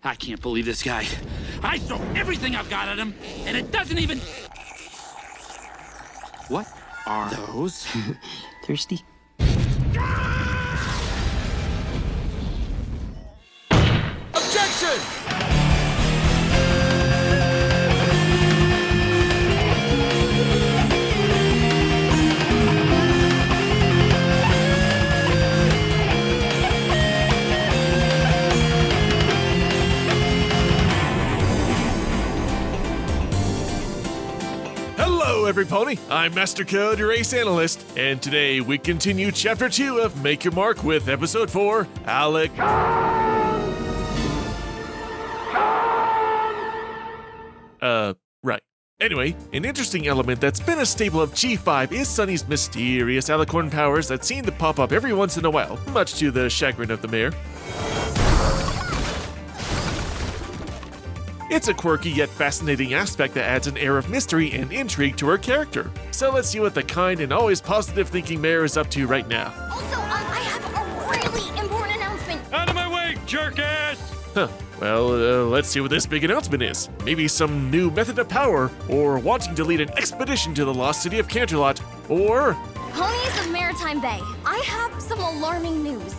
I can't believe this guy. I throw everything I've got at him, and it doesn't even... What are those? Thirsty? Objection! Hello, everypony. I'm MasterCode, your ace analyst, and today we continue Chapter 2 of Make Your Mark with Episode 4, Alicorn. Right. Anyway, an interesting element that's been a staple of G5 is Sunny's mysterious Alicorn powers that seem to pop up every once in a while, much to the chagrin of the mayor. It's a quirky yet fascinating aspect that adds an air of mystery and intrigue to her character. So let's see what the kind and always positive thinking mayor is up to right now. Also, I have a really important announcement. Out of my way, jerk-ass! Huh. Well, let's see what this big announcement is. Maybe some new method of power, or wanting to lead an expedition to the lost city of Canterlot, or... Ponies of Maritime Bay, I have some alarming news.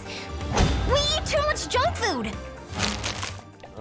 We eat too much junk food.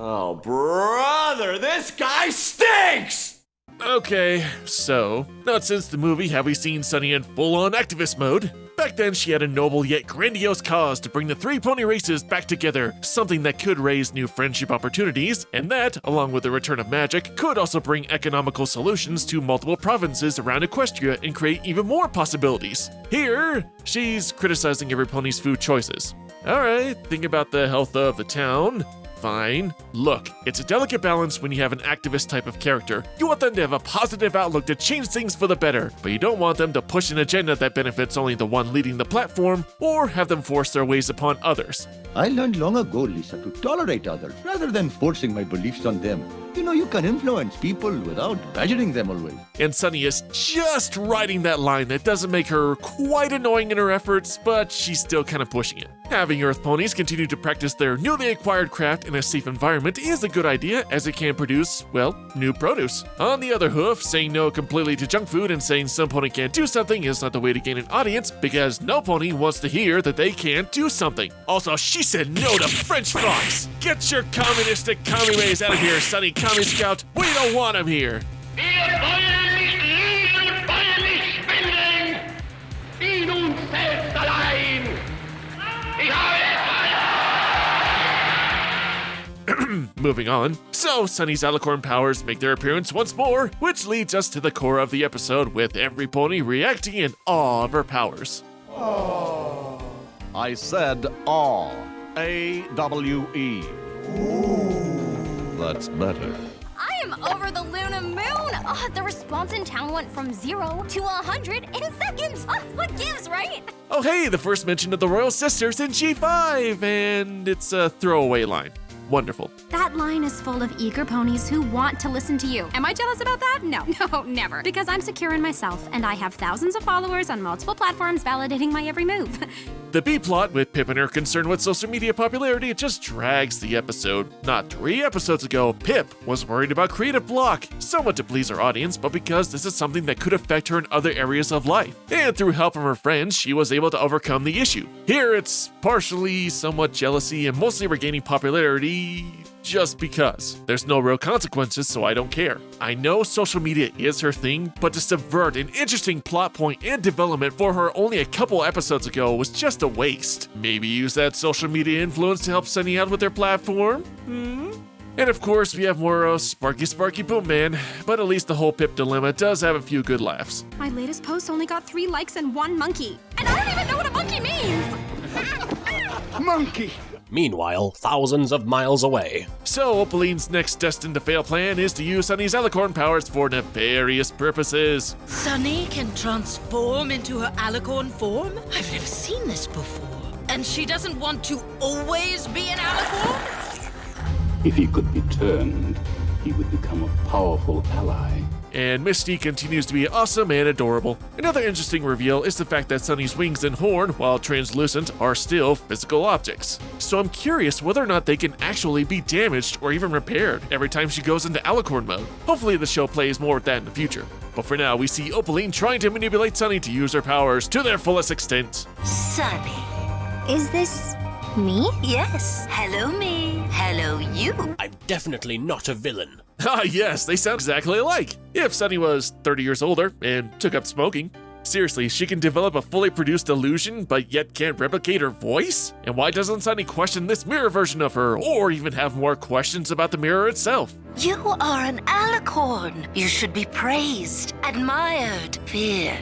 Oh, brother, this guy stinks! Okay, so, not since the movie have we seen Sunny in full-on activist mode. Back then, she had a noble yet grandiose cause to bring the three pony races back together, something that could raise new friendship opportunities, and that, along with the return of magic, could also bring economical solutions to multiple provinces around Equestria and create even more possibilities. Here, she's criticizing every pony's food choices. Alright, think about the health of the town. Fine. Look, it's a delicate balance when you have an activist type of character. You want them to have a positive outlook to change things for the better, but you don't want them to push an agenda that benefits only the one leading the platform, or have them force their ways upon others. I learned long ago, Lisa, to tolerate others rather than forcing my beliefs on them. You know, you can influence people without badgering them always. And Sunny is just riding that line that doesn't make her quite annoying in her efforts, but she's still kind of pushing it. Having Earth ponies continue to practice their newly acquired craft in a safe environment is a good idea, as it can produce, well, new produce. On the other hoof, saying no completely to junk food and saying some pony can't do something is not the way to gain an audience, because no pony wants to hear that they can't do something. Also, she said no to French fries! Get your communistic commie ways out of here, Sunny Commie Scout! We don't want him here! Wir wollen nicht lieben, wollen nicht spenden! Sieh nun selbst allein! Ich habe Moving on. So, Sunny's Alicorn powers make their appearance once more, which leads us to the core of the episode, with every pony reacting in awe of her powers. I said awe. A-W-E. That's better. I am over the Luna Moon. The response in town went from 0 to 100 in seconds. What gives, right? Oh hey, the first mention of the Royal Sisters in G5, and it's a throwaway line. Wonderful. That line is full of eager ponies who want to listen to you. Am I jealous about that? No, never. Because I'm secure in myself, and I have thousands of followers on multiple platforms validating my every move. The B-plot, with Pip and her concern with social media popularity, just drags the episode. Not 3 episodes ago, Pip was worried about creative block, somewhat to please her audience, but because this is something that could affect her in other areas of life. And through help from her friends, she was able to overcome the issue. Here, it's partially somewhat jealousy and mostly regaining popularity just because. There's no real consequences, so I don't care. I know social media is her thing, but to subvert an interesting plot point and development for her only a couple episodes ago was just a waste. Maybe use that social media influence to help Sunny out with their platform? And of course, we have more Sparky Boom Man, but at least the whole Pip dilemma does have a few good laughs. My latest post only got 3 likes and 1 monkey. And I don't even know what a monkey means! Monkey! Meanwhile, thousands of miles away. So, Opaline's next destined to fail plan is to use Sunny's Alicorn powers for nefarious purposes. Sunny can transform into her Alicorn form? I've never seen this before. And she doesn't want to always be an Alicorn? If he could be turned, he would become a powerful ally. and Misty continues to be awesome and adorable. Another interesting reveal is the fact that Sunny's wings and horn, while translucent, are still physical objects. So I'm curious whether or not they can actually be damaged or even repaired every time she goes into Alicorn mode. Hopefully the show plays more with that in the future. But for now, we see Opaline trying to manipulate Sunny to use her powers to their fullest extent. Sunny. Is this me? Yes. Hello, me. Hello, you. I'm definitely not a villain. Ah yes, they sound exactly alike. If Sunny was 30 years older and took up smoking. Seriously, she can develop a fully produced illusion, but yet can't replicate her voice? And why doesn't Sunny question this mirror version of her, or even have more questions about the mirror itself? You are an Alicorn. You should be praised, admired, feared.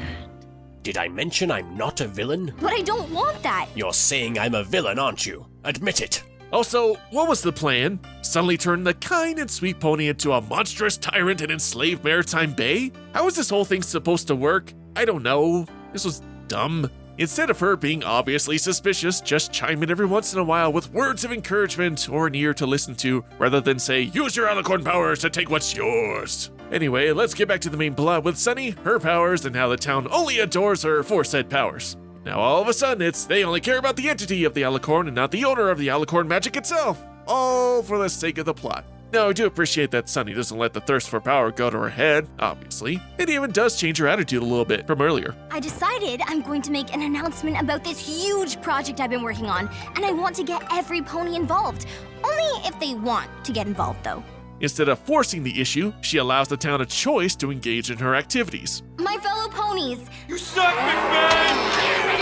Did I mention I'm not a villain? But I don't want that. You're saying I'm a villain, aren't you? Admit it. Also, what was the plan? Suddenly turn the kind and sweet pony into a monstrous tyrant and enslave Maritime Bay? How is this whole thing supposed to work? I don't know. This was dumb. Instead of her being obviously suspicious, just chime in every once in a while with words of encouragement or an ear to listen to, rather than say, use your Alicorn powers to take what's yours. Anyway, let's get back to the main plot with Sunny, her powers, and how the town only adores her for said powers. Now all of a sudden, they only care about the entity of the Alicorn and not the owner of the Alicorn magic itself. All for the sake of the plot. Now, I do appreciate that Sunny doesn't let the thirst for power go to her head, obviously. It even does change her attitude a little bit from earlier. I decided I'm going to make an announcement about this huge project I've been working on, and I want to get every pony involved. Only if they want to get involved, though. Instead of forcing the issue, she allows the town a choice to engage in her activities. My fellow ponies, You suck, McMahon!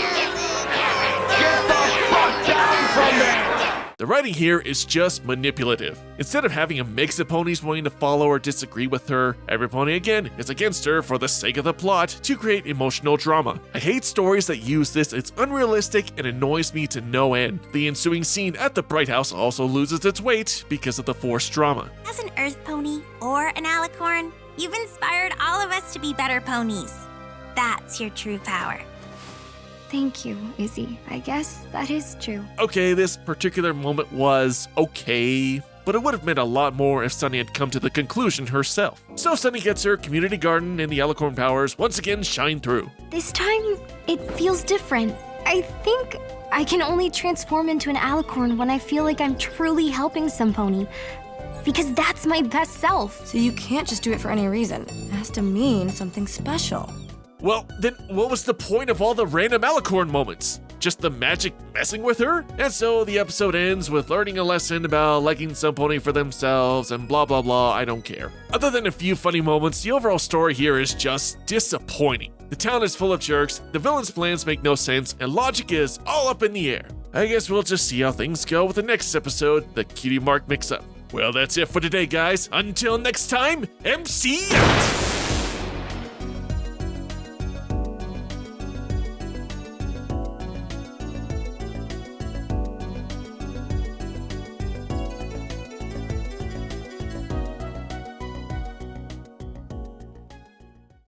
Get the fuck down from there! The writing here is just manipulative. Instead of having a mix of ponies wanting to follow or disagree with her, every pony again is against her for the sake of the plot to create emotional drama. I hate stories that use this, it's unrealistic and annoys me to no end. The ensuing scene at the Bright House also loses its weight because of the forced drama. As an Earth pony or an Alicorn, you've inspired all of us to be better ponies. That's your true power. Thank you, Izzy. I guess that is true. Okay, this particular moment was okay, but it would have meant a lot more if Sunny had come to the conclusion herself. So Sunny gets her community garden and the Alicorn powers once again shine through. This time, it feels different. I think I can only transform into an Alicorn when I feel like I'm truly helping some pony. Because that's my best self. So you can't just do it for any reason. It has to mean something special. Well, then what was the point of all the random Alicorn moments? Just the magic messing with her? And so the episode ends with learning a lesson about liking some pony for themselves and blah blah blah, I don't care. Other than a few funny moments, the overall story here is just disappointing. The town is full of jerks, the villain's plans make no sense, and logic is all up in the air. I guess we'll just see how things go with the next episode, the Cutie Mark Mix-Up. Well, that's it for today, guys. Until next time, MC out!